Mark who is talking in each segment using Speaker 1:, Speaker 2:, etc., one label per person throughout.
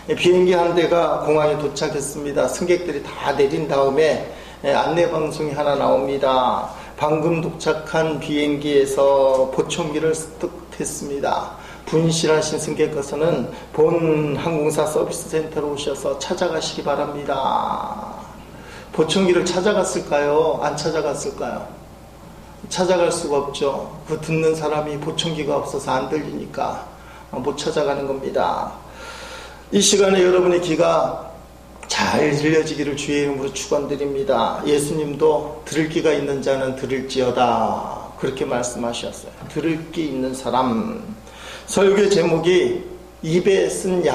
Speaker 1: 비행기 한 대가 공항에 도착했습니다. 승객들이 다 내린 다음에 안내방송이 하나 나옵니다. 방금 도착한 비행기에서 보청기를 습득했습니다. 분실하신 승객께서는 본 항공사 서비스 센터로 오셔서 찾아가시기 바랍니다. 보청기를 찾아갔을까요? 안 찾아갔을까요? 찾아갈 수가 없죠. 그 듣는 사람이 보청기가 없어서 안 들리니까 못 찾아가는 겁니다. 이 시간에 여러분의 귀가 잘 들려지기를 주의 이름으로 축원드립니다. 예수님도 들을 귀가 있는 자는 들을지어다 그렇게 말씀하셨어요. 들을 귀 있는 사람. 설교 제목이 입에 쓴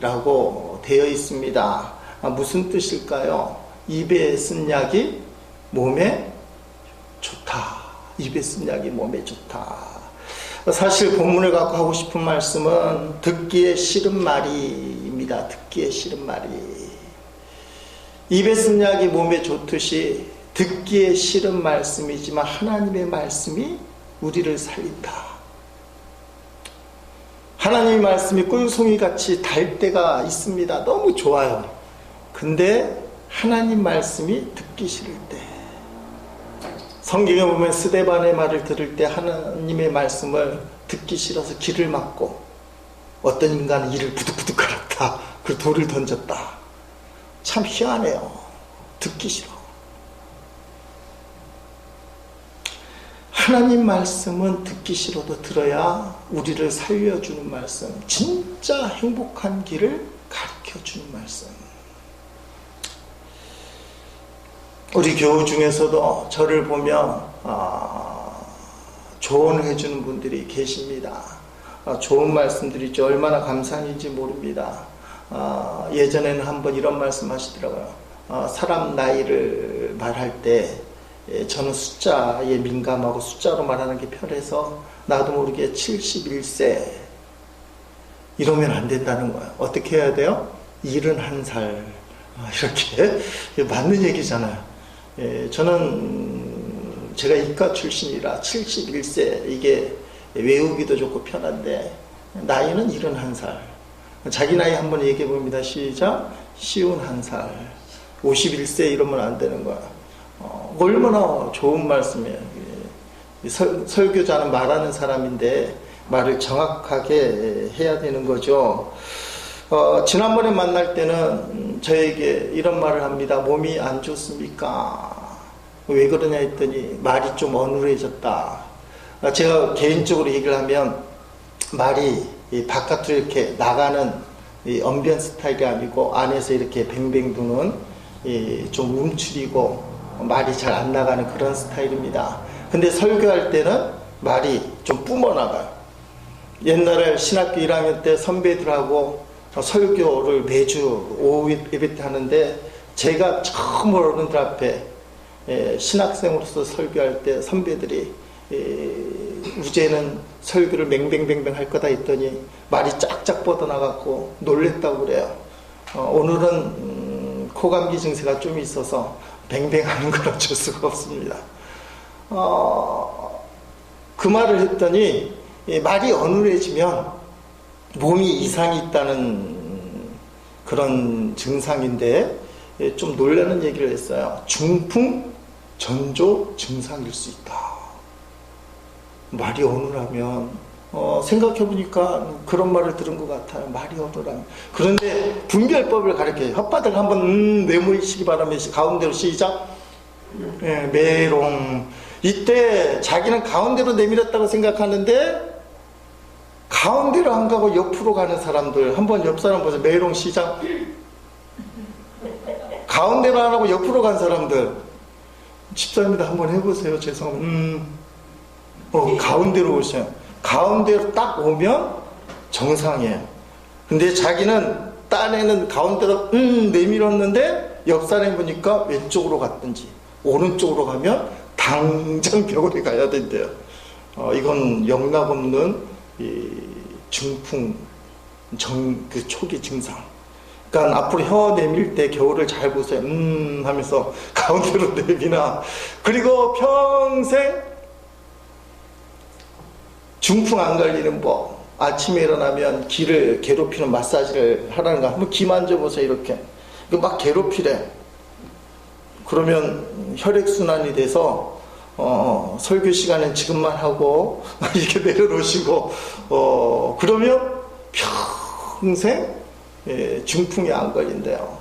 Speaker 1: 약이라고 되어 있습니다. 무슨 뜻일까요? 입에 쓴 약이 몸에 좋다. 입에 쓴 약이 몸에 좋다. 사실 본문을 갖고 하고 싶은 말씀은 듣기에 싫은 말이입니다. 듣기에 싫은 말이. 입에 쓴 약이 몸에 좋듯이 듣기에 싫은 말씀이지만 하나님의 말씀이 우리를 살린다. 하나님의 말씀이 꿀송이같이 달 때가 있습니다. 너무 좋아요. 근데 하나님 말씀이 듣기 싫을 때, 성경에 보면 스데반의 말을 들을 때 하나님의 말씀을 듣기 싫어서 귀를 막고 어떤 인간은 이를 부득부득 갈았다. 그리고 돌을 던졌다. 참 희한해요. 듣기 싫어. 하나님 말씀은 듣기 싫어도 들어야 우리를 살려주는 말씀, 진짜 행복한 길을 가르쳐주는 말씀. 우리 교우 중에서도 저를 보면 조언을 해주는 분들이 계십니다. 좋은 말씀들이죠. 얼마나 감사한지 모릅니다. 예전에는 한번 이런 말씀 하시더라고요. 사람 나이를 말할 때 저는 숫자에 민감하고 숫자로 말하는 게 편해서 나도 모르게 71세 이러면 안 된다는 거예요. 어떻게 해야 돼요? 71살 이렇게 맞는 얘기잖아요. 저는 제가 이과 출신이라 71세 이게 외우기도 좋고 편한데 나이는 71살. 자기 나이 한번 얘기해 봅니다. 시작. 51살 51세 이러면 안 되는 거야. 얼마나 좋은 말씀이에요. 설교자는 말하는 사람인데 말을 정확하게 해야 되는 거죠. 지난번에 만날 때는 저에게 이런 말을 합니다. 몸이 안 좋습니까? 왜 그러냐 했더니 말이 좀 어눌해졌다. 제가 개인적으로 얘기를 하면 말이 바깥으로 이렇게 나가는 언변 스타일이 아니고 안에서 이렇게 뱅뱅 도는 좀 움츠리고 말이 잘 안 나가는 그런 스타일입니다. 근데 설교할 때는 말이 좀 뿜어나가요. 옛날에 신학교 1학년 때 선배들하고 설교를 매주 오후 예배 때 하는데 제가 처음 어른들 앞에 신학생으로서 설교할 때 선배들이 우제는 설교를 맹뱅뱅뱅 할 거다 했더니 말이 쫙쫙 뻗어나갔고 놀랬다고 그래요. 오늘은 코감기 증세가 좀 있어서 뱅뱅하는 걸 어쩔 수가 없습니다. 그 말을 했더니 말이 어눌해지면 몸이 이상이 있다는 그런 증상인데 좀 놀라는 얘기를 했어요. 중풍 전조 증상일 수 있다. 말이 어눌하면 생각해보니까 그런 말을 들은 것 같아요. 말이 어눌하면. 그런데 분별법을 가르쳐요. 혓바닥 한번 내모이시기 바라면서 가운데로 시작. 메롱. 이때 자기는 가운데로 내밀었다고 생각하는데 가운데로 안 가고 옆으로 가는 사람들 한번 옆 사람 보세요. 메롱 시작. 가운데로 안 하고 옆으로 간 사람들 집사님도 한번 해보세요. 죄송합니다. 가운데로 오세요. 가운데로 딱 오면 정상이에요. 근데 자기는 딴에는 가운데로 내밀었는데 옆 사람이 보니까 왼쪽으로 갔든지 오른쪽으로 가면 당장 병원에 가야 된대요. 이건 영락없는 중풍 그 초기 증상. 그러니까 앞으로 혀 내밀 때 겨울을 잘 보세요. 하면서 가운데로 내미나. 그리고 평생 중풍 안 걸리는 법. 아침에 일어나면 기를 괴롭히는 마사지를 하라는 거. 한번 기 만져보세요. 이렇게 막 괴롭히래. 그러면 혈액순환이 돼서 설교 시간엔 지금만 하고 이렇게 내려놓으시고 그러면 평생 중풍이 안 걸린대요.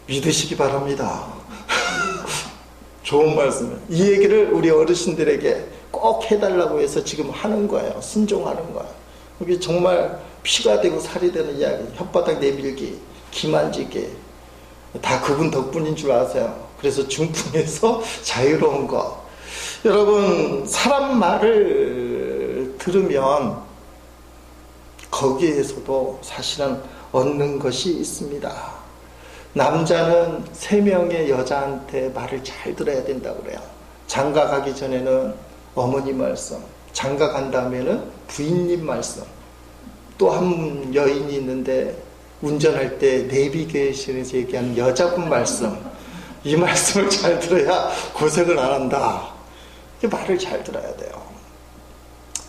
Speaker 1: 믿으시기 바랍니다. 좋은 말씀이에요. 이 얘기를 우리 어르신들에게 꼭 해달라고 해서 지금 하는 거예요. 순종하는 거예요. 이게 정말 피가 되고 살이 되는 이야기. 혓바닥 내밀기, 기 만지기 다 그분 덕분인 줄 아세요. 그래서 중풍에서 자유로운 것. 여러분, 사람 말을 들으면 거기에서도 사실은 얻는 것이 있습니다. 남자는 3명의 여자한테 말을 잘 들어야 된다고 그래요. 장가 가기 전에는 어머니 말씀, 장가 간 다음에는 부인님 말씀. 또 한 여인이 있는데 운전할 때 내비게이션에서 얘기하는 여자분 말씀. 이 말씀을 잘 들어야 고생을 안 한다. 말을 잘 들어야 돼요.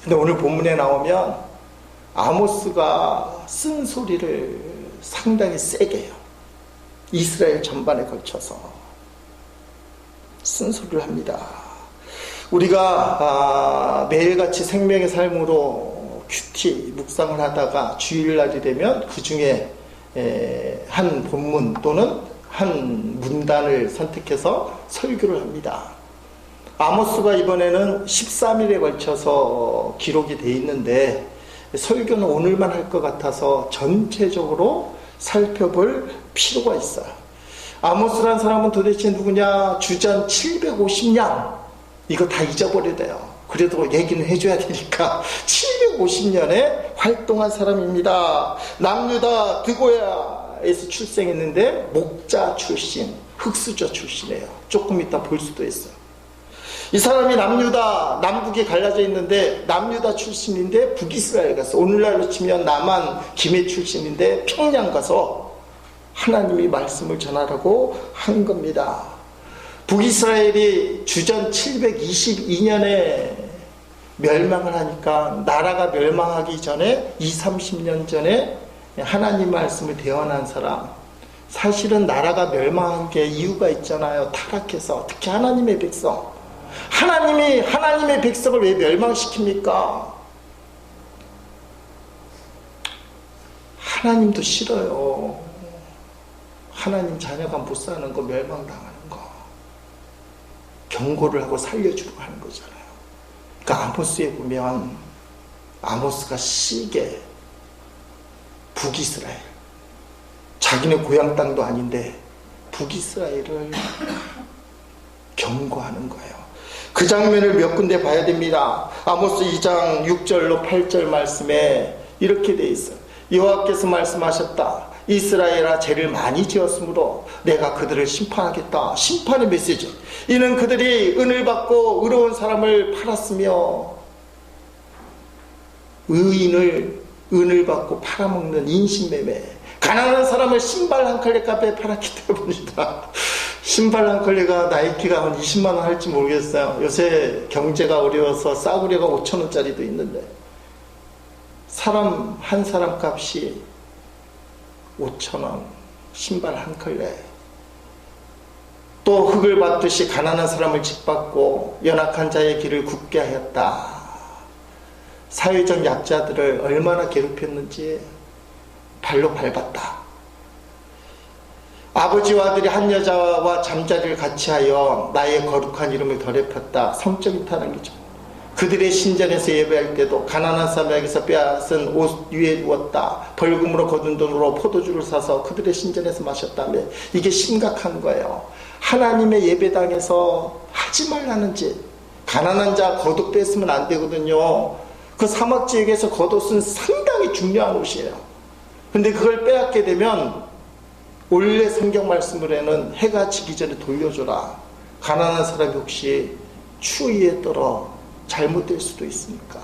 Speaker 1: 근데 오늘 본문에 나오면 아모스가 쓴 소리를 상당히 세게 해요. 이스라엘 전반에 걸쳐서 쓴소리를 합니다. 우리가 매일같이 생명의 삶으로 큐티 묵상을 하다가 주일날이 되면 그 중에 한 본문 또는 한 문단을 선택해서 설교를 합니다. 아모스가 이번에는 13일에 걸쳐서 기록이 되어 있는데 설교는 오늘만 할 것 같아서 전체적으로 살펴볼 필요가 있어요. 아모스라는 사람은 도대체 누구냐? 주전 750년 이거 다 잊어버려야 돼요. 그래도 얘기는 해줘야 되니까 750년에 활동한 사람입니다. 남유다 드고야에서 출생했는데 목자 출신, 흑수저 출신이에요. 조금 이따 볼 수도 있어요. 이 사람이 남유다, 남북이 갈라져 있는데 남유다 출신인데 북이스라엘 가서, 오늘날로 치면 남한 김해 출신인데 평양 가서 하나님이 말씀을 전하라고 한 겁니다. 북이스라엘이 주전 722년에 멸망을 하니까 나라가 멸망하기 전에 20-30년 전에 하나님 말씀을 대언한 사람, 사실은 나라가 멸망한 게 이유가 있잖아요. 타락해서. 특히 하나님의 백성, 하나님이 하나님의 백성을 왜 멸망시킵니까? 하나님도 싫어요. 하나님 자녀가 못 사는 거, 멸망당하는 거 경고를 하고 살려주려고 하는 거잖아요. 그러니까 아모스에 보면 아모스가 시게 북이스라엘, 자기네 고향 땅도 아닌데 북이스라엘을 경고하는 거예요. 그 장면을 몇 군데 봐야 됩니다. 아모스 2장 6절로 8절 말씀에 이렇게 돼 있어요. 여호와께서 말씀하셨다. 이스라엘아, 죄를 많이 지었으므로 내가 그들을 심판하겠다. 심판의 메시지. 이는 그들이 은을 받고 의로운 사람을 팔았으며, 의인을 은을 받고 팔아먹는 인신매매, 가난한 사람을 신발 한 컬레 값에 팔았기 때문이다. 신발 한 컬레가 나이키가 한 20만원 할지 모르겠어요. 요새 경제가 어려워서 싸구려가 5,000원짜리도 있는데 사람 한 사람 값이 5,000원, 신발 한 컬레. 또 흙을 받듯이 가난한 사람을 짓밟고 연약한 자의 길을 굽게 하였다. 사회적 약자들을 얼마나 괴롭혔는지 발로 밟았다. 아버지와 아들이 한 여자와 잠자리를 같이 하여 나의 거룩한 이름을 더럽혔다. 성적인 타락이죠. 그들의 신전에서 예배할 때도 가난한 사람에게서 빼앗은 옷 위에 누웠다. 벌금으로 거둔 돈으로 포도주를 사서 그들의 신전에서 마셨다며. 이게 심각한 거예요. 하나님의 예배당에서 하지 말라는 짓. 가난한 자 겉옷 뺐으면 안 되거든요. 그 사막지역에서 겉옷은 상당히 중요한 옷이에요. 근데 그걸 빼앗게 되면 원래 성경 말씀으로는 해가 지기 전에 돌려줘라. 가난한 사람이 혹시 추위에 떨어 잘못될 수도 있으니까.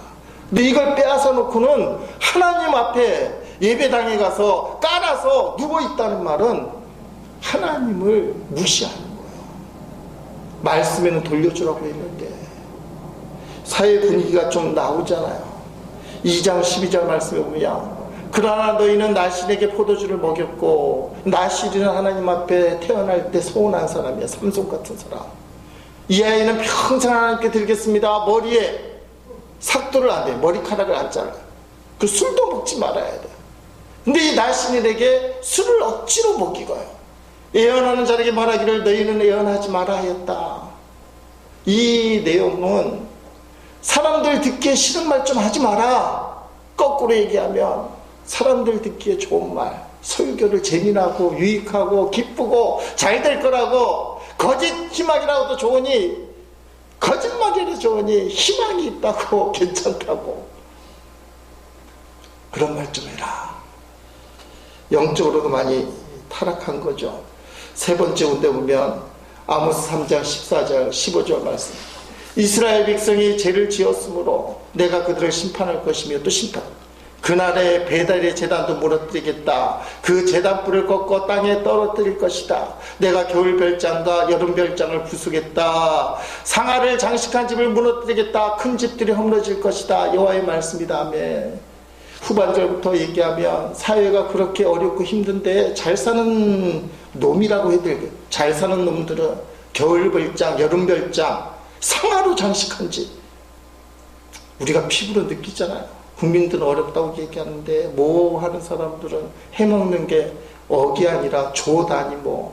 Speaker 1: 근데 이걸 빼앗아 놓고는 하나님 앞에 예배당에 가서 깔아서 누워있다는 말은 하나님을 무시하는 거예요. 말씀에는 돌려주라고 했는데 사회 분위기가 좀 나오잖아요. 2장 12절 말씀에 보면 그러나 너희는 나실에게 포도주를 먹였고 나실이는 하나님 앞에 태어날 때 소원한 사람이야. 삼손 같은 사람. 이 아이는 평생 하나님께 드리겠습니다. 머리에 삭도를 안 돼. 머리카락을 안 잘라. 그 술도 먹지 말아야 돼. 근데 이 나실에게 술을 억지로 먹이고요. 예언하는 자에게 말하기를 너희는 예언하지 말아 하였다. 이 내용은 사람들 듣기에 싫은 말 좀 하지 마라. 거꾸로 얘기하면 사람들 듣기에 좋은 말, 설교를 재미나고 유익하고 기쁘고 잘 될 거라고, 거짓 희망이라고도 좋으니, 거짓말이라도 좋으니 희망이 있다고 괜찮다고 그런 말 좀 해라. 영적으로도 많이 타락한 거죠. 세 번째 운대 보면 아모스 3장 14절 15절 말씀. 이스라엘 백성이 죄를 지었으므로 내가 그들을 심판할 것이며 또 심판. 그날에 베델의 제단도 무너뜨리겠다. 그 제단불을 꺾어 땅에 떨어뜨릴 것이다. 내가 겨울 별장과 여름 별장을 부수겠다. 상아를 장식한 집을 무너뜨리겠다. 큰 집들이 허물어질 것이다. 여호와의 말씀이다. 아멘. 후반절부터 얘기하면 사회가 그렇게 어렵고 힘든데 잘 사는 놈이라고 해드릴게요. 잘 사는 놈들은 겨울 별장, 여름 별장, 상아로 장식한 집. 우리가 피부로 느끼잖아요. 국민들은 어렵다고 얘기하는데 뭐 하는 사람들은 해먹는 게 억이 아니라 조 단위모.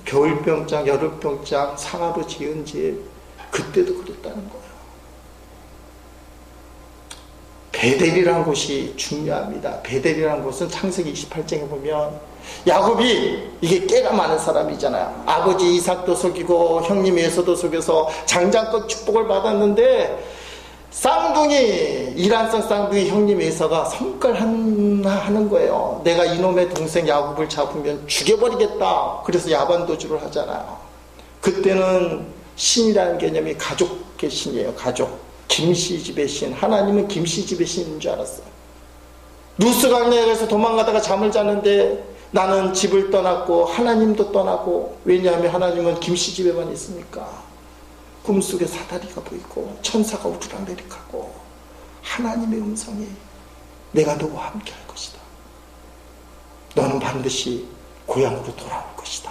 Speaker 1: 겨울병장, 여름병장, 상하로 지은 집. 그때도 그랬다는 거예요. 베델이라는 곳이 중요합니다. 베델이라는 곳은 창세기 28장에 보면 야곱이, 이게 깨가 많은 사람이잖아요. 아버지 이삭도 속이고 형님 에서도 속여서 장장껏 축복을 받았는데 쌍둥이, 이란성 쌍둥이 형님 에서가 성깔 하나 하는 거예요. 내가 이놈의 동생 야곱을 잡으면 죽여버리겠다. 그래서 야반도주를 하잖아요. 그때는 신이라는 개념이 가족의 신이에요. 가족. 김씨 집의 신. 하나님은 김씨 집의 신인 줄 알았어요. 루스 강야에 가서 도망가다가 잠을 자는데 나는 집을 떠났고 하나님도 떠나고, 왜냐하면 하나님은 김씨 집에만 있으니까. 꿈속에 사다리가 보이고 천사가 우르락내리하고 하나님의 음성이 내가 너와 함께 할 것이다. 너는 반드시 고향으로 돌아올 것이다.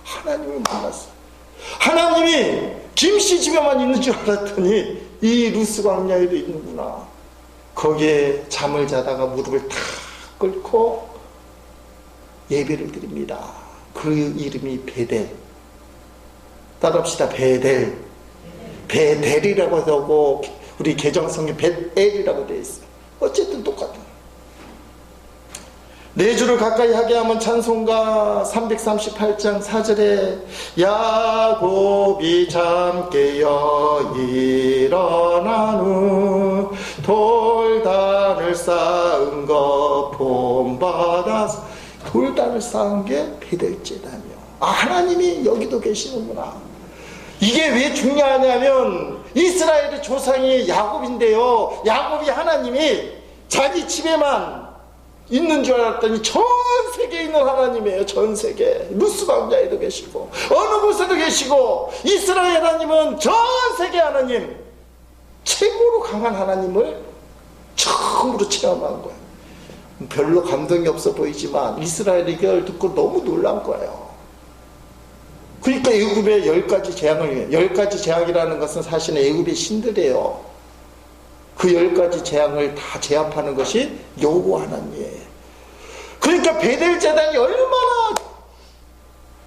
Speaker 1: 하나님을 만났어요. 하나님이 김씨 집에만 있는 줄 알았더니 이 루스 광야에도 있는구나. 거기에 잠을 자다가 무릎을 탁 꿇고 예배를 드립니다. 그 이름이 베델. 따라합시다. 베델. 베델이라고 하고 우리 개정성에 벳엘이라고 되어 있어요. 어쨌든 똑같아요. 내 주를 가까이 하게 하면 찬송가 338장 4절에 야곱이 잠 깨어 일어난 후 돌단을 쌓은 것 본받아서, 돌단을 쌓은 게 베델제단이요. 아, 하나님이 여기도 계시는구나. 이게 왜 중요하냐면 이스라엘의 조상이 야곱인데요, 야곱이 하나님이 자기 집에만 있는 줄 알았더니 전 세계에 있는 하나님이에요. 전 세계. 루스 광야에도 계시고 어느 곳에도 계시고, 이스라엘 하나님은 전 세계 하나님, 최고로 강한 하나님을 처음으로 체험한 거예요. 별로 감동이 없어 보이지만 이스라엘이 이걸 듣고 너무 놀란 거예요. 그러니까 애굽의 10가지 재앙을, 10가지 재앙이라는 것은 사실은 애굽의 신들이에요. 그 10가지 재앙을 다 제압하는 것이 여호와 하나님이에요. 그러니까 베델 제단이 얼마나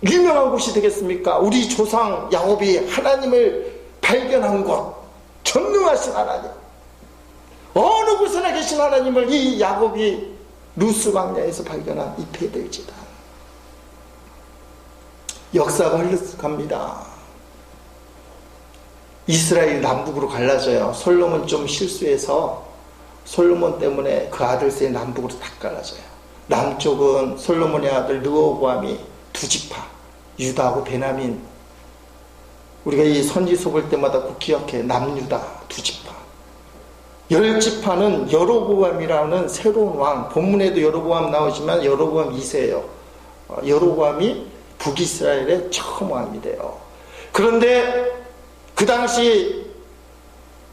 Speaker 1: 유명한 곳이 되겠습니까? 우리 조상 야곱이 하나님을 발견한 곳, 전능하신 하나님, 어느 곳에나 계신 하나님을 이 야곱이 루스 광야에서 발견한 이 베델 제단. 역사가 흘러갑니다. 이스라엘이 남북으로 갈라져요. 솔로몬 좀 실수해서 솔로몬 때문에 그 아들들이 남북으로 다 갈라져요. 남쪽은 솔로몬의 아들 르호보암이 두 지파, 유다하고 베냐민. 우리가 이 선지서 볼 때마다 꼭 기억해. 남유다 두 지파. 10지파는 여로보암이라는 새로운 왕, 본문에도 여로보암 나오지만 여로보암 2세예요. 여로보암이 북이스라엘의 처음 왕이 돼요. 그런데 그 당시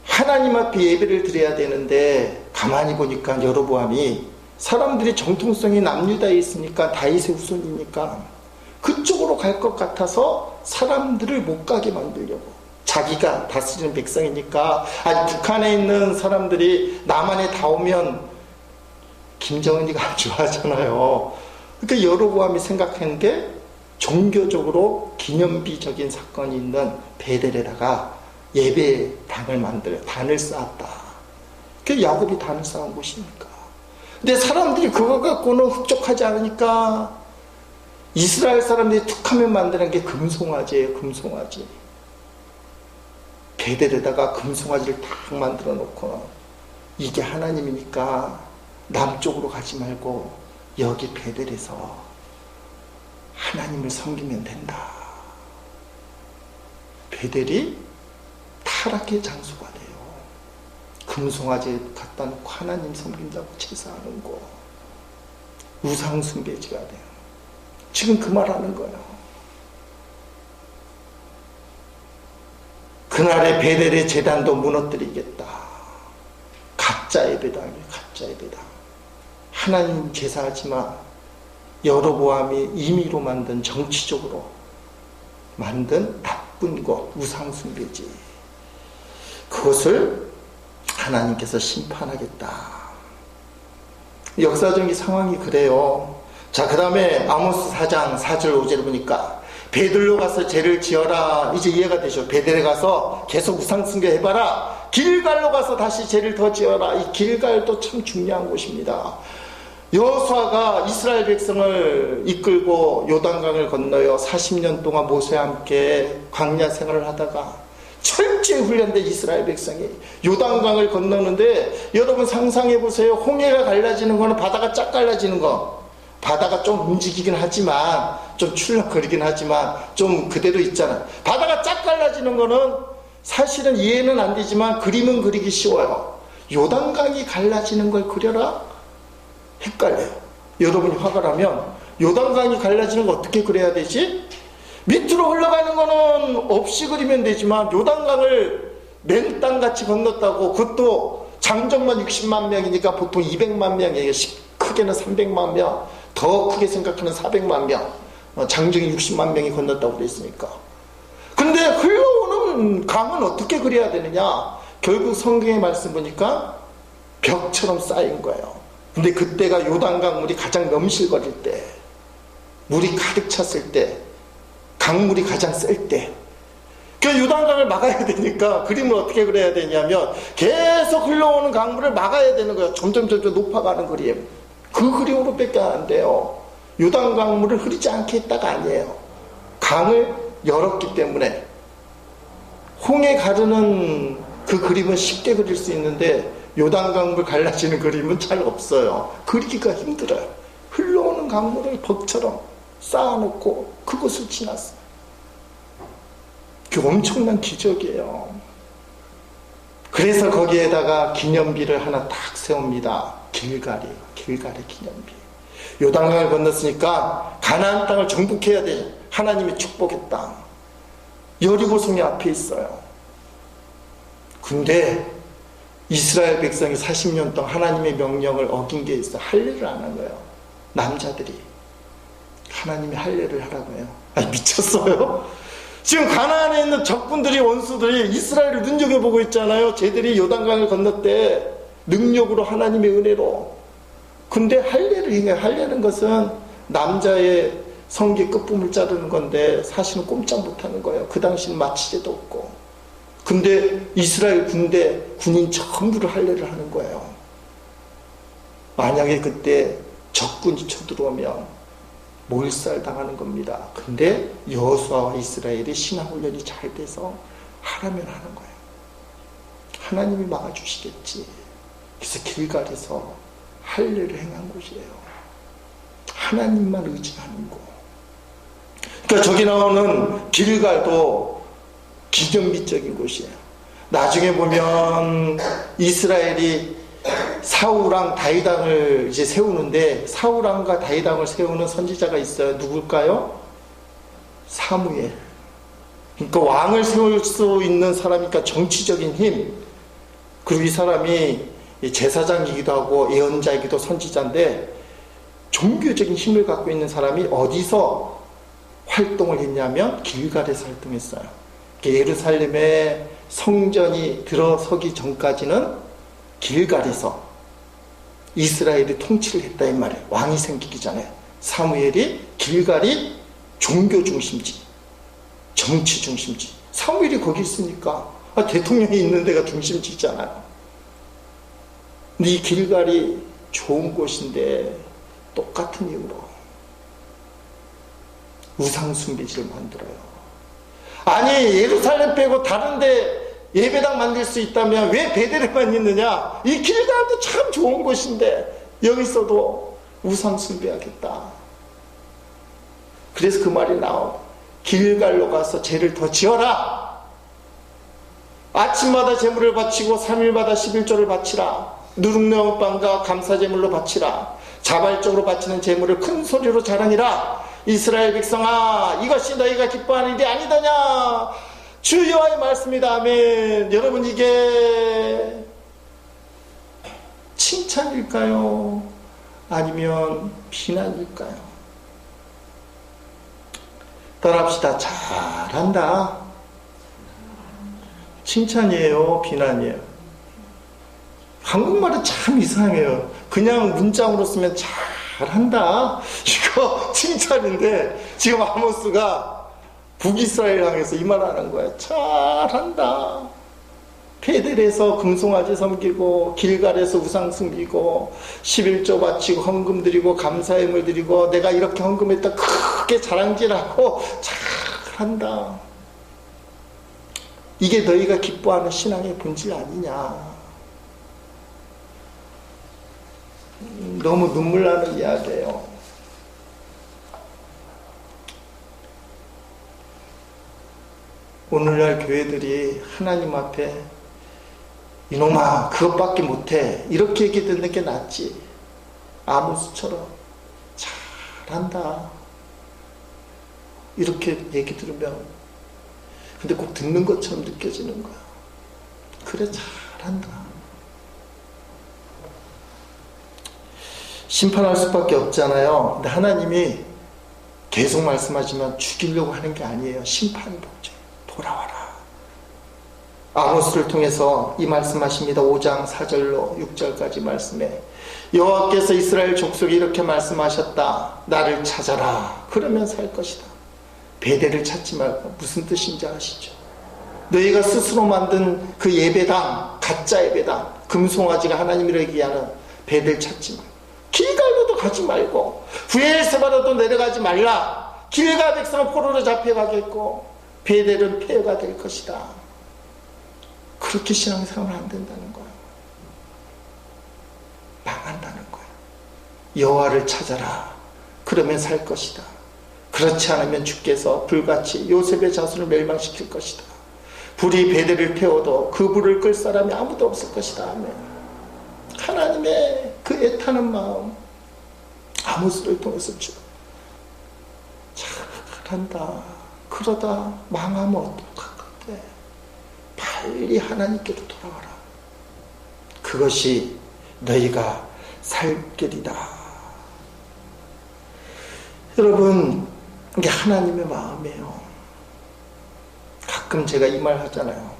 Speaker 1: 하나님 앞에 예배를 드려야 되는데 가만히 보니까 여로보암이 사람들이 정통성이 남유다에 있으니까 다윗의 후손이니까 그쪽으로 갈 것 같아서 사람들을 못 가게 만들려고, 자기가 다스리는 백성이니까. 아니, 북한에 있는 사람들이 남한에 다 오면 김정은이가 안 좋아하잖아요. 그러니까 여로보암이 생각한 게 종교적으로 기념비적인 사건이 있는 베델에다가 예배당을 만들어 단을 쌓았다. 그게 야곱이 단을 쌓은 곳이니까. 근데 사람들이 그거 갖고는 흡족하지 않으니까 이스라엘 사람들이 툭하면 만드는 게 금송아지예요. 금송아지. 베델에다가 금송아지를 딱 만들어 놓고, 이게 하나님이니까 남쪽으로 가지 말고 여기 베델에서 하나님을 섬기면 된다. 베델이 타락의 장소가 돼요. 금송아지 갖다 놓고 하나님 섬긴다고 제사하는 거, 우상숭배지가 돼요. 지금 그 말하는 거예요. 그날의 베델의 제단도 무너뜨리겠다. 가짜 예배당이에요. 가짜 예배당. 하나님 제사하지만 여로보암이 임의로 만든, 정치적으로 만든 나쁜 것, 우상숭배지. 그것을 하나님께서 심판하겠다. 역사적인 상황이 그래요. 자, 그 다음에 아모스 4장 4절 5절을 보니까 베들로 가서 죄를 지어라. 이제 이해가 되죠. 베델에 가서 계속 우상숭배 해봐라. 길갈로 가서 다시 죄를 더 지어라. 이 길갈도 참 중요한 곳입니다. 여호수아가 이스라엘 백성을 이끌고 요단강을 건너요. 40년 동안 모세와 함께 광야 생활을 하다가 철저히 훈련된 이스라엘 백성이 요단강을 건너는데, 여러분 상상해 보세요. 홍해가 갈라지는 거는 바다가 쫙 갈라지는 거. 바다가 좀 움직이긴 하지만, 좀 출렁거리긴 하지만 좀 그대로 있잖아요. 바다가 쫙 갈라지는 거는 사실은 이해는 안 되지만 그림은 그리기 쉬워요. 요단강이 갈라지는 걸 그려라? 헷갈려요. 여러분이 화가 나면 요단강이 갈라지는 거 어떻게 그려야 되지? 밑으로 흘러가는 거는 없이 그리면 되지만 요단강을 맨땅같이 건넜다고, 그것도 장정만 60만 명이니까 보통 200만 명이에요. 크게는 300만 명, 더 크게 생각하는 400만 명, 장정이 60만 명이 건넜다고 그랬으니까. 근데 흘러오는 강은 어떻게 그려야 되느냐? 결국 성경의 말씀 보니까 벽처럼 쌓인 거예요. 근데 그때가 요단강 물이 가장 넘실거릴 때, 물이 가득 찼을 때, 강물이 가장 셀 때, 그 요단강을 막아야 되니까 그림을 어떻게 그려야 되냐면 계속 흘러오는 강물을 막아야 되는 거예요. 점점 높아가는 그림. 그 그림으로 밖에 안 돼요. 요단강물을 흐르지 않게 했다가 아니에요. 강을 열었기 때문에. 홍해 가르는 그 그림은 쉽게 그릴 수 있는데 요단강물 갈라지는 그림은 잘 없어요. 그리기가 힘들어요. 흘러오는 강물을 벽처럼 쌓아놓고 그곳을 지났어요. 그 엄청난 기적이에요. 그래서 거기에다가 기념비를 하나 딱 세웁니다. 길갈이에요. 길갈의 기념비. 요단강을 건넜으니까 가나안 땅을 정복해야 돼. 하나님의 축복의 땅. 여리고성이 앞에 있어요. 근데 이스라엘 백성이 40년 동안 하나님의 명령을 어긴 게 있어요. 할례를 안 한 거예요. 남자들이 하나님이 할례를 하라고 해요. 아니, 미쳤어요? 지금 가나안에 있는 적군들이, 원수들이 이스라엘을 눈여겨보고 있잖아요. 쟤들이 요단강을 건넜대. 능력으로, 하나님의 은혜로. 근데 할례를 행해요. 할례는 것은 남자의 성기 끝부분을 자르는 건데 사실은 꼼짝 못하는 거예요. 그 당시는 마취제도 없고. 근데 이스라엘 군대 군인 전부를 할례를 하는 거예요. 만약에 그때 적군이 쳐들어오면 몰살 당하는 겁니다. 근데 여호수아와 이스라엘이 신앙훈련이 잘 돼서 하라면 하는 거예요. 하나님이 막아주시겠지. 그래서 길갈에서 할례를 행한 곳이에요. 하나님만 의지하는 곳. 그러니까 저기 나오는 길갈도 기념비적인 곳이에요. 나중에 보면 이스라엘이 사울왕 다윗왕을 이제 세우는데, 사울왕과 다윗왕을 세우는 선지자가 있어요. 누굴까요? 사무엘. 그러니까 왕을 세울 수 있는 사람이니까 정치적인 힘. 그리고 이 사람이 제사장이기도 하고 예언자이기도 선지자인데 종교적인 힘을 갖고 있는 사람이 어디서 활동을 했냐면 길갈에서 활동했어요. 예루살렘에 성전이 들어서기 전까지는 길갈에서 이스라엘이 통치를 했다 이 말이에요. 왕이 생기기 전에 사무엘이 길갈이 종교 중심지, 정치 중심지. 사무엘이 거기 있으니까 대통령이 있는 데가 중심지잖아요. 근데 이 길갈이 좋은 곳인데 똑같은 이유로 우상숭배지를 만들어요. 아니 예루살렘 빼고 다른데 예배당 만들 수 있다면 왜 베델에만 있느냐? 이 길갈도 참 좋은 곳인데 여기서도 우상숭배하겠다. 그래서 그 말이 나오. 길갈로 가서 죄를 더 지어라. 아침마다 제물을 바치고 3일마다 11조를 바치라. 누룩내온빵과 감사제물로 바치라. 자발적으로 바치는 제물을 큰 소리로 자랑이라. 이스라엘 백성아, 이것이 너희가 기뻐하는 일이 아니더냐? 주 여호와의 말씀이다. 아멘. 여러분, 이게 칭찬일까요? 아니면 비난일까요? 따라합시다. 잘한다. 칭찬이에요? 비난이에요? 한국말은 참 이상해요. 그냥 문장으로 쓰면 잘한다. 이거 칭찬인데 지금 아모스가 북이스라엘 향해서 이 말 하는 거야. 잘한다. 베델에서 금송아지 섬기고 길갈에서 우상 숨기고 11조 바치고 헌금 드리고 감사예물 드리고 내가 이렇게 헌금했다 크게 자랑질하고 잘한다. 이게 너희가 기뻐하는 신앙의 본질 아니냐. 너무 눈물 나는 이야기예요. 오늘날 교회들이 하나님 앞에 이놈아 그것밖에 못해 이렇게 얘기 듣는 게 낫지. 아모스처럼 잘한다 이렇게 얘기 들으면 근데 꼭 듣는 것처럼 느껴지는 거야. 그래 잘한다. 심판할 수밖에 없잖아요. 근데 하나님이 계속 말씀하지만 죽이려고 하는 게 아니에요. 심판이 복제. 돌아와라. 아모스를 통해서 이 말씀하십니다. 5장 4절로 6절까지 말씀에 여호와께서 이스라엘 족속에 이렇게 말씀하셨다. 나를 찾아라. 그러면 살 것이다. 베델을 찾지 말고 무슨 뜻인지 아시죠? 너희가 스스로 만든 그 예배당, 가짜 예배당, 금송아지가 하나님이라 얘기하는 베델 찾지 말고 길갈로도 가지 말고 브엘세바로도 내려가지 말라. 길갈 백성은 포로로 잡혀가겠고 베델은 폐허가 될 것이다. 그렇게 신앙생활은 안 된다는 거야. 망한다는 거야. 여호와를 찾아라. 그러면 살 것이다. 그렇지 않으면 주께서 불같이 요셉의 자손을 멸망시킬 것이다. 불이 베델을 태워도 그 불을 끌 사람이 아무도 없을 것이다. 아멘. 하나님의 그 애타는 마음 아모스를 통해서 주 잘한다. 그러다 망하면 어떡할 건데 빨리 하나님께로 돌아와라. 그것이 너희가 살 길이다. 여러분 이게 하나님의 마음이에요. 가끔 제가 이 말 하잖아요.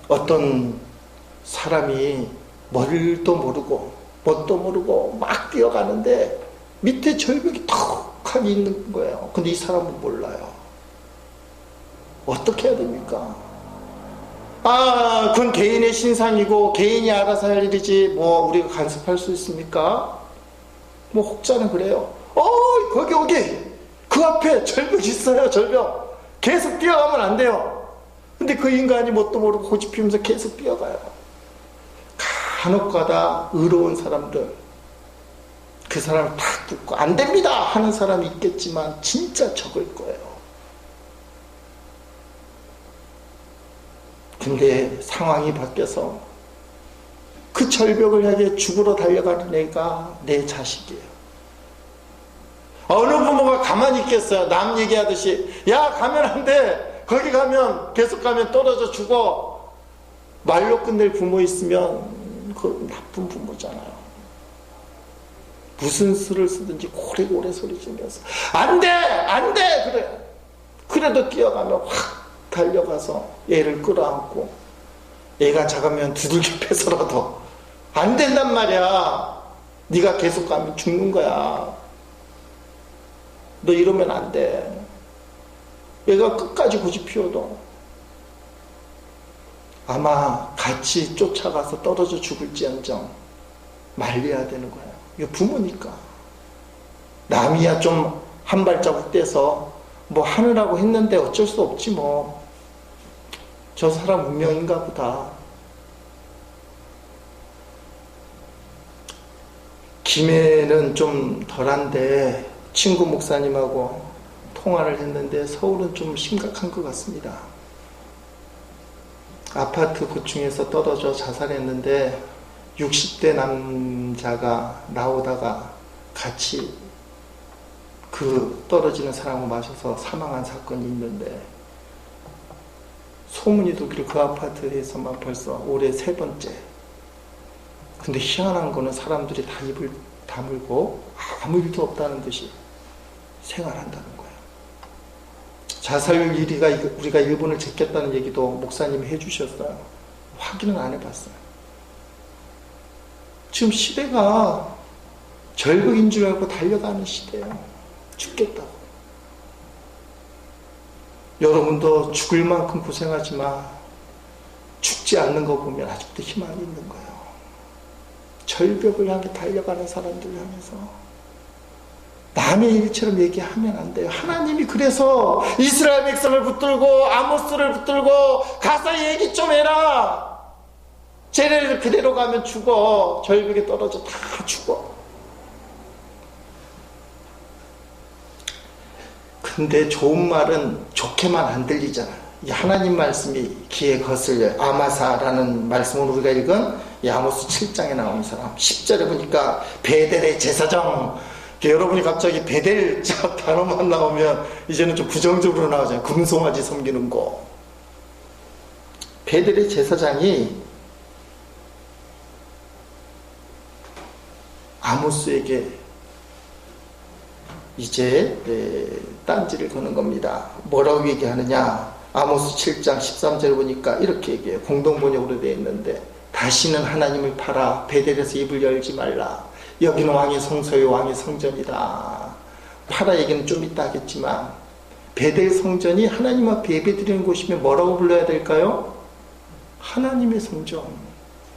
Speaker 1: 어떤 사람이 머리도 모르고 뭣도 모르고 막 뛰어가는데 밑에 절벽이 턱하게 있는 거예요. 근데 이 사람은 몰라요. 어떻게 해야 됩니까? 그건 개인의 신상이고 개인이 알아서 할 일이지 뭐 우리가 간섭할 수 있습니까? 뭐 혹자는 그래요. 거기 그 앞에 절벽 있어요. 절벽 계속 뛰어가면 안 돼요. 근데 그 인간이 뭣도 모르고 고집 피우면서 계속 뛰어가요. 간혹가다 의로운 사람들 그 사람을 탁 붙고 안 됩니다 하는 사람이 있겠지만 진짜 적을 거예요. 근데 상황이 바뀌어서 그 절벽을 향해 죽으러 달려가는 애가 내 자식이에요. 어느 부모가 가만히 있겠어요. 남 얘기하듯이 야 가면 안 돼. 거기 가면 계속 가면 떨어져 죽어. 말로 끝낼 부모 있으면 그건 나쁜 부모잖아요. 무슨 수를 쓰든지 고래고래 소리 지르면서 안 돼! 안 돼! 그래. 그래도 뛰어가면 확 달려가서 애를 끌어안고, 애가 작으면 두들겨 패서라도 안 된단 말이야. 네가 계속 가면 죽는 거야. 너 이러면 안 돼. 얘가 끝까지 고집 피워도 아마 같이 쫓아가서 떨어져 죽을지언정 말려야 되는 거야. 이거 부모니까. 남이야 좀 한 발자국 떼서 뭐 하느라고 했는데 어쩔 수 없지 뭐. 저 사람 운명인가 보다. 김해는 좀 덜한데 친구 목사님하고 통화를 했는데 서울은 좀 심각한 것 같습니다. 아파트 고층에서 떨어져 자살했는데 60대 남자가 나오다가 같이 그 떨어지는 사람과 마셔서 사망한 사건이 있는데, 소문이 돌기를 그 아파트에서만 벌써 올해 3번째. 근데 희한한 거는 사람들이 다 입을 다물고 아무 일도 없다는 듯이 생활한다는 거예요. 자살률 1위가 우리가 일본을 제꼈다는 얘기도 목사님이 해주셨어요. 확인은 안 해봤어요. 지금 시대가 절벽인 줄 알고 달려가는 시대예요. 죽겠다고. 여러분도 죽을 만큼 고생하지 마. 죽지 않는 거 보면 아직도 희망이 있는 거예요. 절벽을 향해 달려가는 사람들 향해서 남의 일처럼 얘기하면 안 돼요. 하나님이 그래서 이스라엘 백성을 붙들고 아모스를 붙들고 가서 얘기 좀 해라. 쟤네들 그대로 가면 죽어. 절벽에 떨어져 다 죽어. 근데 좋은 말은 좋게만 안 들리잖아요. 이 하나님 말씀이 귀에 거슬려요. 아마사라는 말씀을 우리가 읽은 이 아모스 7장에 나오는 사람. 10절에 보니까 베델의 제사장. 여러분이 갑자기 베델 단어만 나오면 이제는 좀 부정적으로 나오잖아요. 금송아지 섬기는 거. 베델의 제사장이 아모스에게 이제 딴지를 거는 겁니다. 뭐라고 얘기하느냐. 아모스 7장 13절 보니까 이렇게 얘기해요. 공동번역으로 되어 있는데, 다시는 하나님을 팔아 베델에서 입을 열지 말라. 여기는 왕의 성소요 왕의 성전이다. 파라 얘기는 좀 이따 하겠지만, 베델 성전이 하나님 앞에 예배드리는 곳이면 뭐라고 불러야 될까요? 하나님의 성전.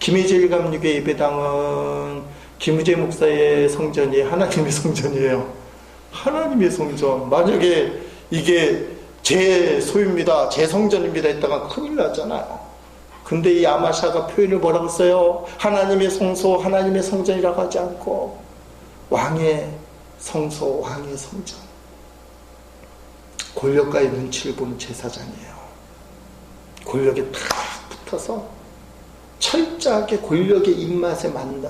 Speaker 1: 김해제일감리교 예배당은 김우재 목사의 성전이 하나님의 성전이에요. 하나님의 성전. 만약에 이게 제 소유입니다, 제 성전입니다 했다가 큰일 나잖아요. 근데 이 아마샤가 표현을 뭐라고 써요? 하나님의 성소, 하나님의 성전이라고 하지 않고 왕의 성소, 왕의 성전. 권력가의 눈치를 보는 제사장이에요. 권력에 탁 붙어서 철저하게 권력의 입맛에 맞는.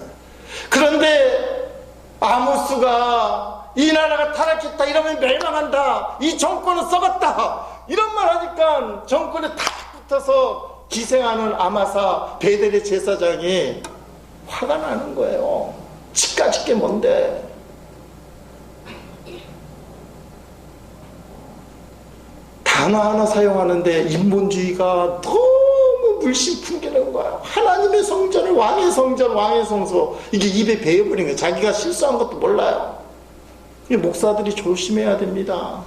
Speaker 1: 그런데 아모스가 이 나라가 타락했다 이러면 멸망한다, 이 정권은 썩었다 이런 말 하니까 정권에 탁 붙어서 기생하는 아마사 베델의 제사장이 화가 나는 거예요. 치까짓 게 뭔데. 단어 하나 사용하는데 인본주의가 너무 물씬 풍기는 거예요. 하나님의 성전을 왕의 성전, 왕의 성소, 이게 입에 배어버린 거예요. 자기가 실수한 것도 몰라요. 목사들이 조심해야 됩니다.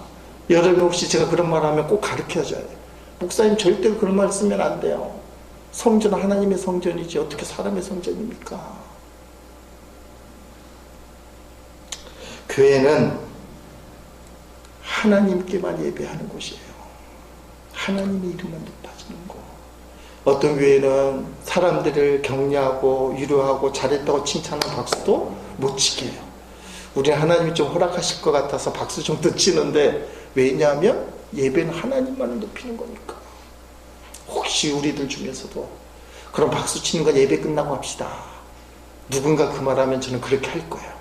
Speaker 1: 여러분 혹시 제가 그런 말 하면 꼭 가르쳐줘야 돼요. 목사님 절대로 그런 말 쓰면 안 돼요. 성전은 하나님의 성전이지 어떻게 사람의 성전입니까? 교회는 하나님께만 예배하는 곳이에요. 하나님의 이름만 높아지는 곳. 어떤 교회는 사람들을 격려하고 위로하고 잘했다고 칭찬하는 박수도 못 치게 해요. 우리는 하나님이 좀 허락하실 것 같아서 박수 정도 치는데, 왜냐하면 예배는 하나님만을 높이는 거니까. 혹시 우리들 중에서도 그럼 박수 치는 건 예배 끝나고 합시다. 누군가 그 말하면 저는 그렇게 할 거예요.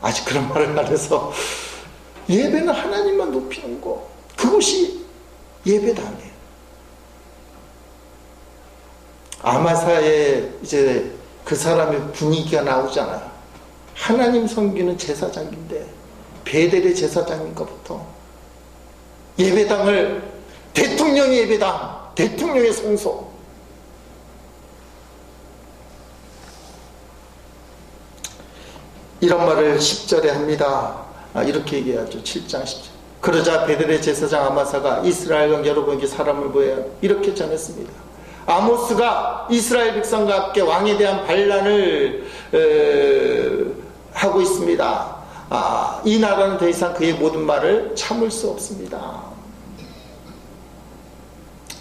Speaker 1: 아직 그런 말을 안 해서. 예배는 하나님만 높이는 거, 그것이 예배당이에요. 아마사의 이제 그 사람의 분위기가 나오잖아요. 하나님 섬기는 제사장인데 베델의 제사장인 것부터 예배당을 대통령의 예배당, 대통령의 성소, 이런 말을 10절에 합니다. 이렇게 얘기하죠. 7장 10절. 그러자 베델의 제사장 아마사가 이스라엘 강 여러분에게 사람을 보여야 이렇게 전했습니다. 아모스가 이스라엘 백성과 함께 왕에 대한 반란을 하고 있습니다. 이 나라는 더 이상 그의 모든 말을 참을 수 없습니다.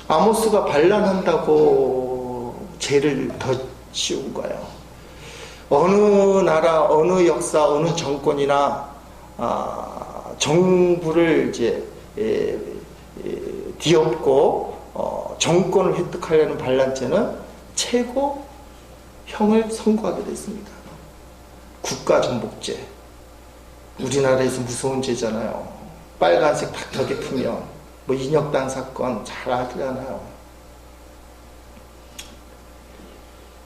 Speaker 1: 아모스가 반란한다고 죄를 더 씌운 거예요. 어느 나라, 어느 역사, 어느 정권이나 정부를 이제 뒤엎고 정권을 획득하려는 반란죄는 최고 형을 선고하게 됐습니다. 국가정복죄. 우리나라에서 무서운 죄잖아요. 빨간색 다 벽에 풀면 뭐 인혁당 사건 잘 알잖아요.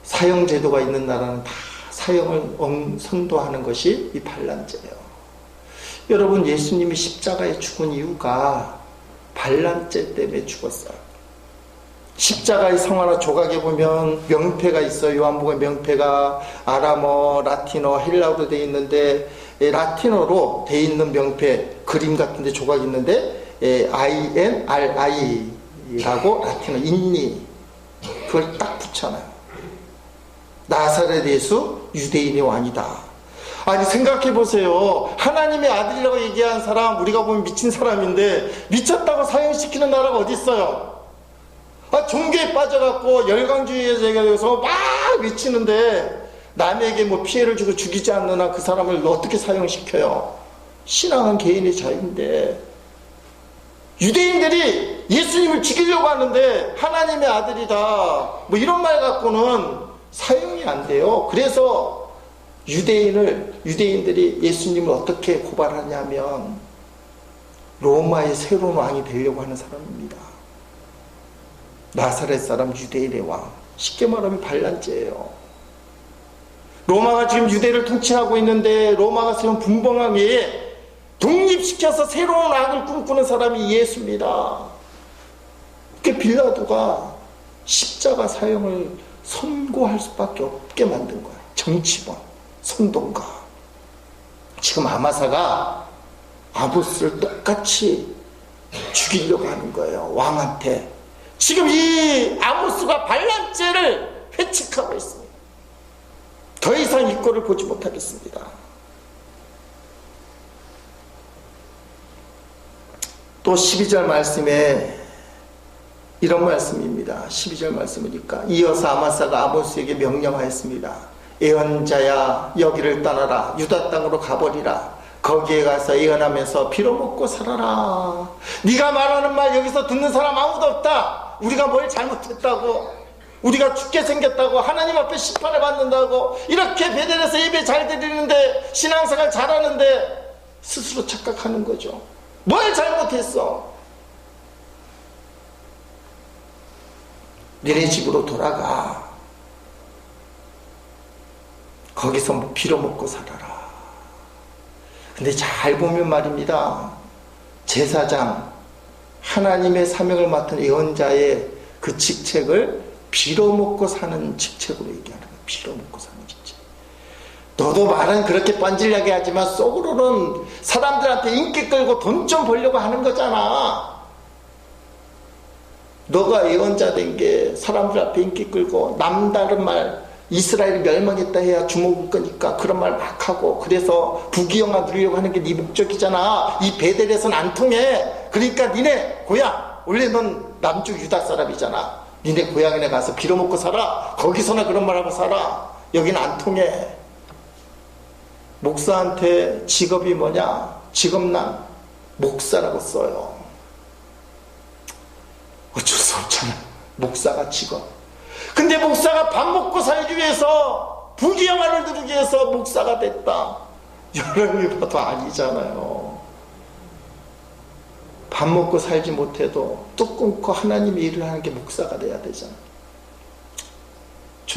Speaker 1: 사형제도가 있는 나라는 다 사형을 선도하는 것이 이 반란죄예요. 여러분, 예수님이 십자가에 죽은 이유가 반란죄 때문에 죽었어요. 십자가의 성 하나 조각에 보면 명패가 있어요. 요한복음의 명패가 아람어, 라틴어, 헬라어로 되어 있는데 라틴어로 되어 있는 명패, 그림 같은데 조각이 있는데 INRI라고 라틴어 인니, 그걸 딱 붙여놔요. 나사렛 예수 유대인의 왕이다. 아니, 생각해보세요. 하나님의 아들이라고 얘기한 사람, 우리가 보면 미친 사람인데 미쳤다고 사형시키는 나라가 어디 있어요? 종교에 빠져갖고 열강주의에 대해서 막 미치는데 남에게 뭐 피해를 주고 죽이지 않는 한 그 사람을 어떻게 사형시켜요? 신앙은 개인의 자유인데, 유대인들이 예수님을 죽이려고 하는데 하나님의 아들이다 뭐 이런 말 갖고는 사형이 안 돼요. 그래서 유대인들이 예수님을 어떻게 고발하냐면 로마의 새로운 왕이 되려고 하는 사람입니다. 나사렛 사람 유대인의 왕. 쉽게 말하면 반란죄예요. 로마가 지금 유대를 통치하고 있는데 로마가 세운 분봉왕 외에 독립시켜서 새로운 왕을 꿈꾸는 사람이 예수입니다. 그 빌라도가 십자가 사형을 선고할 수밖에 없게 만든 거예요. 정치범, 선동가. 지금 아마사가 아모스를 똑같이 죽이려고 하는 거예요. 왕한테. 지금 이 아모스가 반란죄를 회칙하고 있습니다. 더 이상 이 꼴을 보지 못하겠습니다. 또 12절 말씀에 이런 말씀입니다. 12절 말씀이니까 이어서 아마사가 아모스에게 명령하였습니다. 예언자야, 여기를 떠나라. 유다 땅으로 가버리라. 거기에 가서 예언하면서 빌어먹고 살아라. 네가 말하는 말 여기서 듣는 사람 아무도 없다. 우리가 뭘 잘못했다고, 우리가 죽게 생겼다고, 하나님 앞에 심판을 받는다고, 이렇게 베델에서 예배 잘 드리는데, 신앙생활 잘하는데 스스로 착각하는 거죠. 뭘 잘못했어? 너네 집으로 돌아가. 거기서 뭐 빌어먹고 살아라. 근데 잘 보면 말입니다. 제사장, 하나님의 사명을 맡은 예언자의 그 직책을 빌어먹고 사는 직책으로 얘기하는 거예요. 빌어먹고 사는 직책. 너도 말은 그렇게 뻔질나게 하지만 속으로는 사람들한테 인기 끌고 돈 좀 벌려고 하는 거잖아. 너가 예언자 된 게 사람들 앞에 인기 끌고 남다른 말, 이스라엘이 멸망했다 해야 주목을 끄니까 그런 말 막 하고, 그래서 부귀영화 누리려고 하는 게 네 목적이잖아. 이 베델에서는 안 통해. 그러니까 니네 고향, 원래 넌 남쪽 유다 사람이잖아. 니네 고향에 가서 빌어먹고 살아. 거기서나 그런 말 하고 살아. 여기는 안 통해. 목사한테 직업이 뭐냐? 직업란 목사라고 써요. 어쩔 수 없잖아. 목사가 직업. 근데 목사가 밥 먹고 살기 위해서, 부귀영화를 누리기 위해서 목사가 됐다. 여러분이 봐도 아니잖아요. 밥 먹고 살지 못해도 뚝 끊고 하나님의 일을 하는 게 목사가 돼야 되잖아.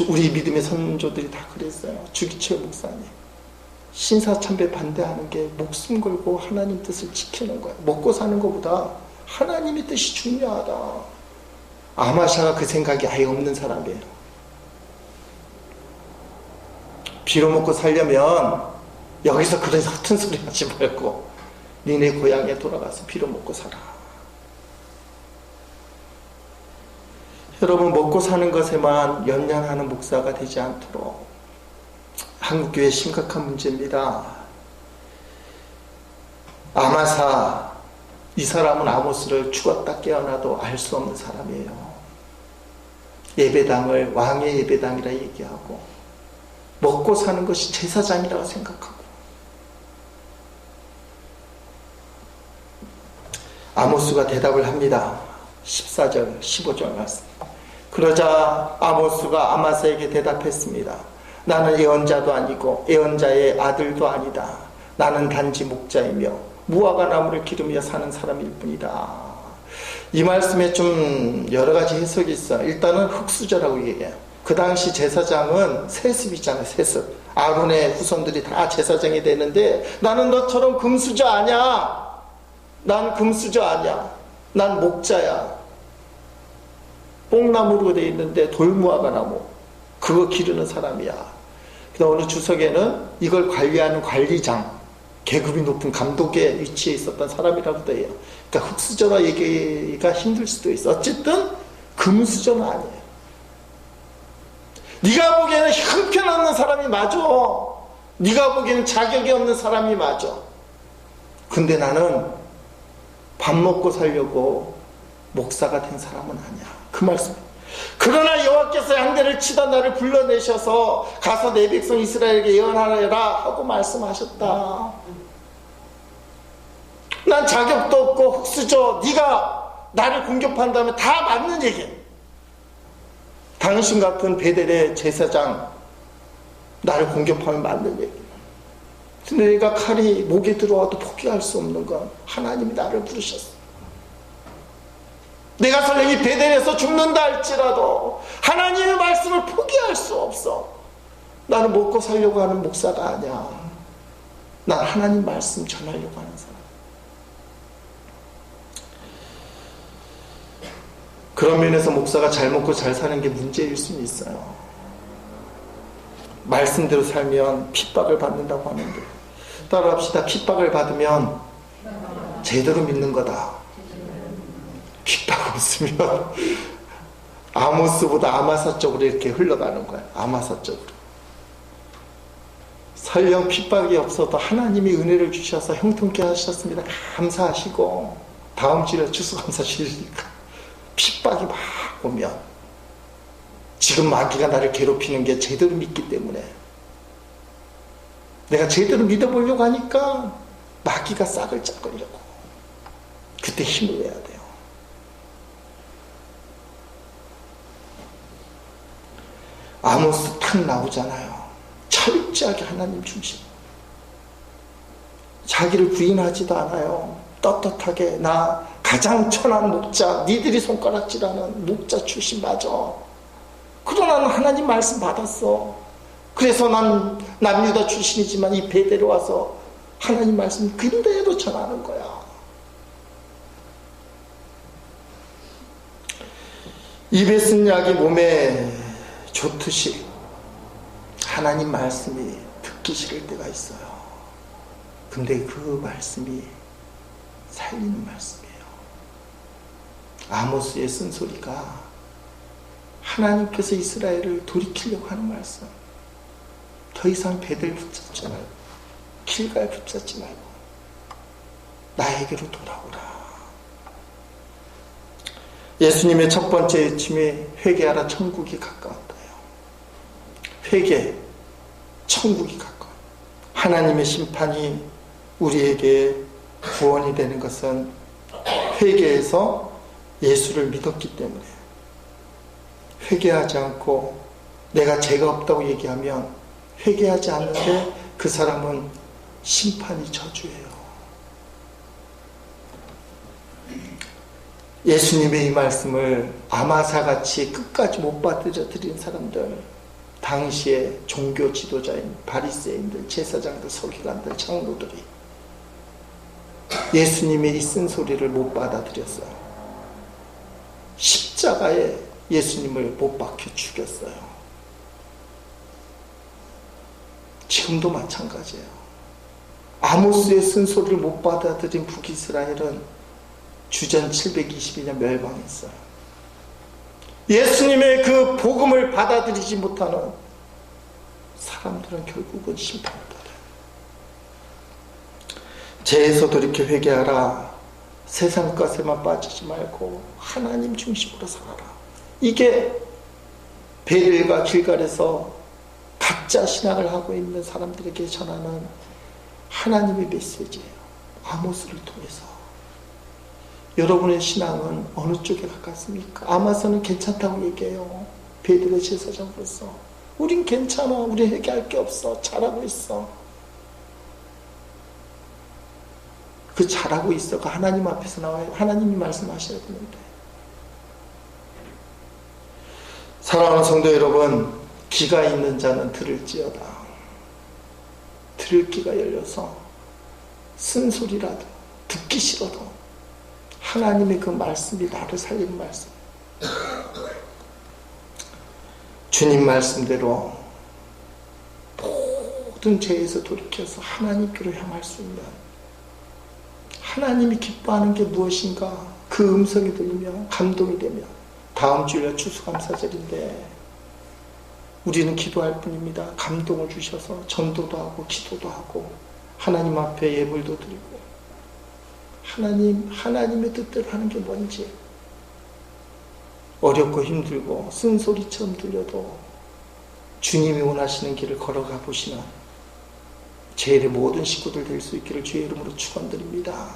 Speaker 1: 우리 믿음의 선조들이 다 그랬어요. 주기철 목사님. 신사참배 반대하는 게 목숨 걸고 하나님 뜻을 지키는 거예요. 먹고 사는 것보다 하나님의 뜻이 중요하다. 아마샤가 그 생각이 아예 없는 사람이에요. 빌어먹고 살려면 여기서 그런 같은 소리 하지 말고 니네 고향에 돌아가서 빌어먹고 살아. 여러분, 먹고 사는 것에만 연연하는 목사가 되지 않도록, 한국교회 심각한 문제입니다. 아마사, 이 사람은 아모스를 죽었다 깨어나도 알 수 없는 사람이에요. 예배당을 왕의 예배당이라 얘기하고 먹고 사는 것이 제사장이라고 생각하고. 아모스가 대답을 합니다. 14절 15절 말씀. 그러자 아모스가 아마사에게 대답했습니다. 나는 예언자도 아니고 예언자의 아들도 아니다. 나는 단지 목자이며 무화과 나무를 기르며 사는 사람일 뿐이다. 이 말씀에 좀 여러 가지 해석이 있어요. 일단은 흙수저라고 얘기해요. 그 당시 제사장은 세습이잖아요. 세습. 아론의 후손들이 다 제사장이 되는데 나는 너처럼 금수저 아니야. 난 금수저 아니야. 난 목자야. 뽕나무로 되어 있는데 돌무화과 나무, 그거 기르는 사람이야. 그다음 어느 주석에는 이걸 관리하는 관리장, 계급이 높은 감독의 위치에 있었던 사람이라고도 해요. 그러니까 흙수저라 얘기가 힘들 수도 있어. 어쨌든 금수저는 아니에요. 네가 보기에는 형편없는 사람이 맞아. 네가 보기에는 자격이 없는 사람이 맞아. 근데 나는 밥 먹고 살려고 목사가 된 사람은 아니야. 그 말씀. 그러나 여호와께서 양대를 치던 나를 불러내셔서 가서 내 백성 이스라엘에게 예언하라 하고 말씀하셨다. 난 자격도 없고 흙수저, 네가 나를 공격한다면 다 맞는 얘기야. 당신 같은 베델의 제사장 나를 공격하면 맞는 얘기야. 근데 내가 칼이 목에 들어와도 포기할 수 없는 건 하나님이 나를 부르셨어. 내가 설령 이 베델에서 죽는다 할지라도 하나님의 말씀을 포기할 수 없어. 나는 먹고 살려고 하는 목사가 아니야. 난 하나님 말씀 전하려고 하는 사람. 그런 면에서 목사가 잘 먹고 잘 사는 게 문제일 수는 있어요. 말씀대로 살면 핍박을 받는다고 하는데, 따라합시다. 핍박을 받으면 제대로 믿는 거다. 핍박 없으면 아모스보다 아마사 쪽으로 이렇게 흘러가는 거야. 아마사 쪽으로. 설령 핍박이 없어도 하나님이 은혜를 주셔서 형통케 하셨습니다. 감사하시고 다음 주에 추수감사주일이니까 핍박이 막 오면, 지금 마귀가 나를 괴롭히는 게 제대로 믿기 때문에, 내가 제대로 믿어보려고 하니까 마귀가 싹을 짝으려고, 그때 힘을 내야 돼요. 아모스 탁 나오잖아요. 철저하게 하나님 중심. 자기를 부인하지도 않아요. 떳떳하게 나 가장 천한 목자, 니들이 손가락질하는 목자 출신 맞아. 그러나 나는 하나님 말씀 받았어. 그래서 난 남유다 출신이지만 이 베델에 와서 하나님 말씀 그대로 전하는 거야. 입에 쓴 약이 몸에 좋듯이 하나님 말씀이 듣기 싫을 때가 있어요. 근데 그 말씀이 살리는 말씀이에요. 아모스의 쓴소리가 하나님께서 이스라엘을 돌이키려고 하는 말씀. 더 이상 베델 붙잡지 말고, 길갈 붙잡지 말고 나에게로 돌아오라. 예수님의 첫 번째 외침이 회개하라, 천국이 가까웠다요. 회개, 천국이 가까워. 하나님의 심판이 우리에게 구원이 되는 것은 회개해서 예수를 믿었기 때문에. 회개하지 않고 내가 죄가 없다고 얘기하면, 회개하지 않는데 그 사람은 심판이 저주예요. 예수님의 이 말씀을 아마사같이 끝까지 못 받아들인 사람들, 당시에 종교 지도자인 바리새인들, 제사장들, 서기관들, 장로들이 예수님의 이 쓴소리를 못 받아들였어요. 십자가에 예수님을 못 박혀 죽였어요. 지금도 마찬가지예요. 아모스의 쓴소리를 못 받아들인 북이스라엘은 주전 722년 멸망했어요. 예수님의 그 복음을 받아들이지 못하는 사람들은 결국은 심판받아요. 죄에서 돌이켜 회개하라. 세상 것에만 빠지지 말고 하나님 중심으로 살아라. 이게 베델과 길갈에서 가짜 신앙을 하고 있는 사람들에게 전하는 하나님의 메시지예요. 아모스를 통해서. 여러분의 신앙은 어느 쪽에 가깝습니까? 아마서는 괜찮다고 얘기해요. 베드로의 제사장으로서. 우린 괜찮아. 우리 회개할 게 없어. 잘하고 있어. 그 잘하고 있어가 하나님 앞에서 나와요. 하나님이 말씀하셔야 되는데. 사랑하는 성도 여러분, 귀가 있는 자는 들을지어다. 들을 귀가 열려서 쓴소리라도 듣기 싫어도 하나님의 그 말씀이 나를 살리는 말씀, 주님 말씀대로 모든 죄에서 돌이켜서 하나님께로 향할 수 있는, 하나님이 기뻐하는 게 무엇인가 그 음성이 들리면 감동이 되면, 다음 주일날 추수감사절인데 우리는 기도할 뿐입니다. 감동을 주셔서 전도도 하고 기도도 하고 하나님 앞에 예물도 드리고, 하나님의 뜻대로 하는 게 뭔지, 어렵고 힘들고 쓴소리처럼 들려도 주님이 원하시는 길을 걸어가 보시는 제 일의 모든 식구들 될 수 있기를 주의 이름으로 축원드립니다.